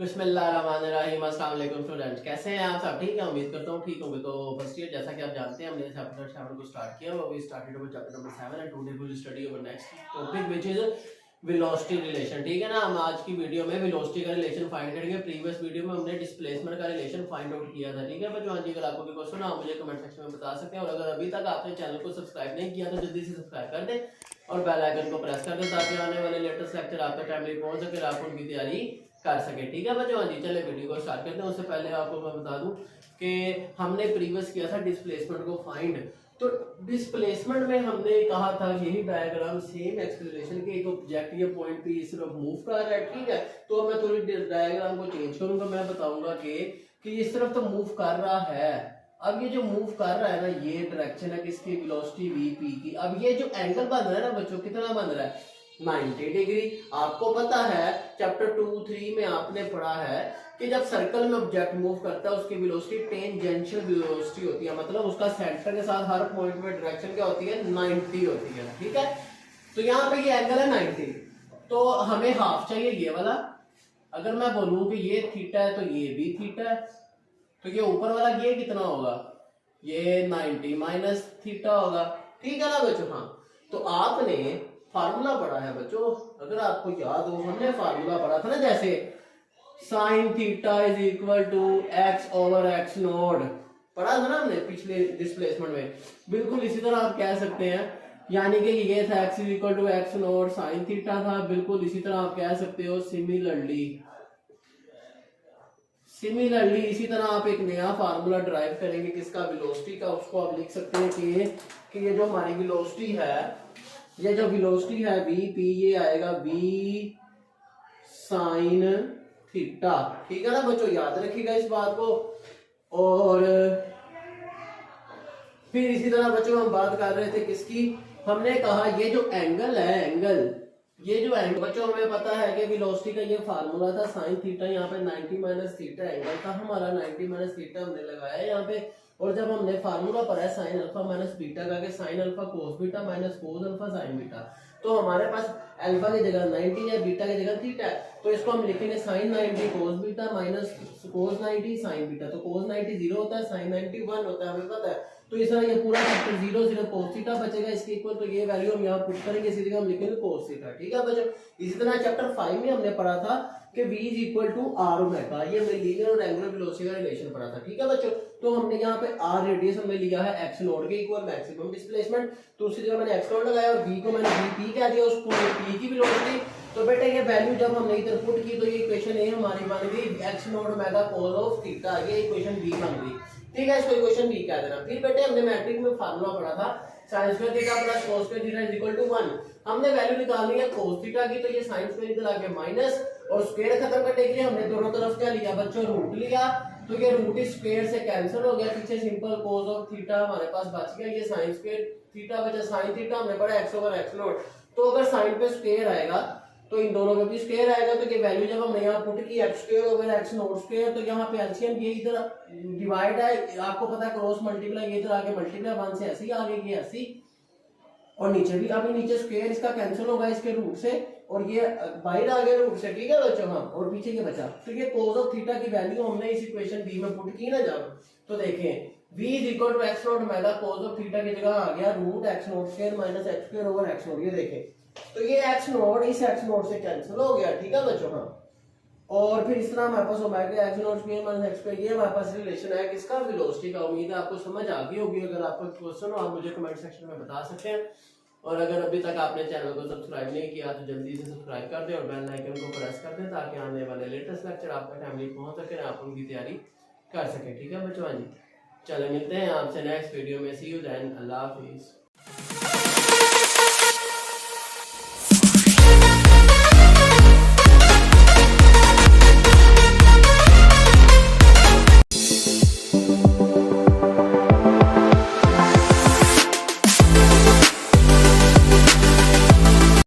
बिस्मिल्लाहिर्रहमानिर्रहीम। अस्सलाम वालेकुम स्टूडेंट्स, कैसे हैं आप सब? ठीक है, उम्मीद करता हूँ ठीक होंगे। तो फर्स्ट ईयर जैसा कि आप जानते हैं हमने चैप्टर 7 को स्टार्ट किया और we started about chapter number 7 and today we will study our next topic which is velocity relation. ठीक है ना, हम आज की वीडियो में वेलोसिटी का रिलेशन फाइंड करेंगे। प्रीवियस वीडियो में हमने डिस्प्लेसमेंट का रिलेशन फाइंड आउट किया था। ठीक है बच्चों, हाँ जी, अगर आपको कोई क्वेश्चन आप मुझे कमेंट सेक्शन में बता सकते हैं। और अगर अभी तक आपने चैनल को सब्सक्राइब नहीं किया तो जल्दी से सब्सक्राइब कर दें और बेल आइकन को प्रेस कर दें ताकि आने वाले लेटेस्ट लेक्चर आपके टाइमली पहुंच सके, आप उनकी तैयारी कर सके। ठीक है बच्चों, हाँ जी, चले वीडियो को स्टार्ट करते हैं। उससे पहले आपको मैं बता दूं कि हमने प्रीवियस किया था डिस्प्लेसमेंट को फाइंड। तो डिस्प्लेसमेंट में हमने कहा था यही डायग्राम सेम एक्सेलरेशन के एक ऑब्जेक्ट या पॉइंट पे इस तरफ मूव कर रहा है। ठीक है, तो मैं थोड़ी डायग्राम को चेंज करूंगा। मैं बताऊंगा कि इस तरफ तो मूव कर रहा है। अब ये जो मूव कर रहा है ना, ये डायरेक्शन है किसकी? वेलोसिटी वीपी की। अब ये जो एंगल बन रहा है ना बच्चों, कितना बन रहा है? 90 डिग्री। आपको पता है चैप्टर 2-3 में आपने पढ़ा है कि जब सर्कल में ऑब्जेक्ट मूव करता है उसकी वेलोसिटी टेंजेंशियल वेलोसिटी होती है, मतलब उसका सेंटर के साथ हर पॉइंट में डायरेक्शन क्या होती है? 90 होती है। ठीक है, तो यहाँ पे ये एंगल है 90, तो हमें हाफ चाहिए ये वाला। अगर मैं बोलूं कि ये थीटा है तो ये भी थीटा है, तो ये ऊपर वाला ये कितना होगा? ये 90 माइनस थीटा होगा। ठीक है ना बच्चों? हाँ, तो आपने फार्मूला पढ़ा है बच्चों, अगर आपको याद हो हमने फार्मूला पढ़ा था ना, जैसे sine theta is equal to x over x naught, पढ़ा था ना हमने पिछले डिस्प्लेसमेंट में। बिल्कुल इसी तरह आप कह सकते हैं, यानी कि ये था x is equal to x naught sine theta था। बिल्कुल इसी तरह आप कह सकते हो सिमिलरली इसी तरह आप एक नया फार्मूला ड्राइव करेंगे किसका? वेलोसिटी का। उसको आप लिख सकते हैं कि ये जो हमारी वेलोसिटी है, ये जो वेलोसिटी है वी पी, ये आएगा वी साइन थीटा। ठीक है ना बच्चों, याद रखिएगा इस बात को। और फिर इसी तरह बच्चों हम बात कर रहे थे किसकी? हमने कहा ये जो एंगल है, ये जो एंगल बच्चों हमें पता है कि वेलोसिटी का ये फार्मूला था साइन थीटा। यहाँ पे 90 माइनस थीटा एंगल था हमारा, 90 माइनस थीटा हमने लगाया यहाँ पे। और जब हमने फार्मूला पढ़ा है साइन अल्फा माइनस बीटा का, कि sine alpha cos beta minus cos alpha sign beta, तो हमारे पास अल्फा की जगह 90 है, बीटा की जगह थीटा है, तो इसको हम लिखेंगे sine 90 cos beta minus cos 90 sine beta. तो कोस 90 0 होता है, साइन 90 1 होता है, हमें पता है। तो इस तरह ये पूरा फैक्टर 0 0 कोस थीटा बचेगा इसके इक्वल, तो ये वैल्यू हम यहाँ पुट करेंगे, इसी जगह हम लिखेंगे कोस थीटा। ठीक है बच्चों, इसी तरह चैप्टर 5 में हमने पढ़ा था कि v is equal to r omega, ये हमने लीनियर और एंगुलर वेलोसिटी का रिलेशन पढ़ा था। ठीक है बच्चों, तो हमने यहाँ पे r रेडियस हमने लिया है x नोड के इक्वल मैक्सिमम डिस्प्लेसमेंट, तो उसी जगह मैंने x नोड लगाया और v को मैंने vp कह दिया, उसको p की वेलोसिटी। तो बेटा ये वैल्यू जब हमने इधर पुट की तो ये इक्वेशन ए हमारी बन गई x node omega cos of theta, ये इक्वेशन b बन गई। ठीक है, इसको इक्वेशन b कह देना। फिर बेटे हमने मैट्रिक्स में फार्मूला पढ़ा था sin square theta plus cos square theta is equal to 1। हमने वैल्यू निकालनी है cos थीटा की, तो ये sin स्क्वायर इधर आ गया माइनस, और स्क्वायर खत्म करने के लिए हमने दोनों तरफ क्या लिया बच्चों? रूट लिया। तो ये रूट स्क्वायर से कैंसिल हो गया, पीछे सिंपल cos ऑफ थीटा हमारे पास बच गया। ये sin स्क्वायर थीटा बचा, sin थीटा हमने पढ़ा x ओवर x नोट, तो अगर sin पे स्क्वायर आएगा तो इन दोनों पे भी स्क्वायर आएगा, तो ये वैल्यू जब हमने यहाँ पुट की x square over x naught square, तो यहाँ पे एलसीएम ये इधर डिवाइड है, आपको पता है क्रॉस मल्टीप्लाई, ये इधर आके मल्टीप्लाई 1 से ऐसे ही आ गई, ये ऐसे और नीचे भी अभी नीचे स्क्वायर इसका कैंसिल होगा इसके रूट से, और ये बाहर आ गया रूट से। ठीक है बच्चों, हाँ, और पीछे ये बचा। तो ये cos ऑफ थीटा की वैल्यू हमने इस इक्वेशन b में पुट की ना जब, तो देखें v is equal to x naught omega cos of theta की जगह आ गया root x naught square minus x square over x naught. ये देखें, तो ये x नोट इस x नोट से कैंसिल हो गया। ठीक है बच्चों, हाँ, और फिर इस तरह हमारे पास omega x naught square minus x square, ये हमारे पास रिलेशन है किसका? वेलोसिटी का। उम्मीद है आपको समझ आ गई होगी। अगर आपको क्वेश्चन हो आप मुझे कमेंट सेक्शन में बता सकते हैं। और अगर अभी तक आपने चैनल को सब्सक्राइब नहीं किया तो जल्दी से सब्सक्राइब कर दें और बेल आइकन को प्रेस कर दें ताकि आने वाले लेटेस्ट लेक्चर आपका टाइमली पहुंच सके, आप उनकी तैयारी कर सकें। ठीक है बच्चों, हाँ जी, चलो मिलते हैं आपसे नेक्स्ट वीडियो में। सी यू देन, अल्लाह हाफिज़।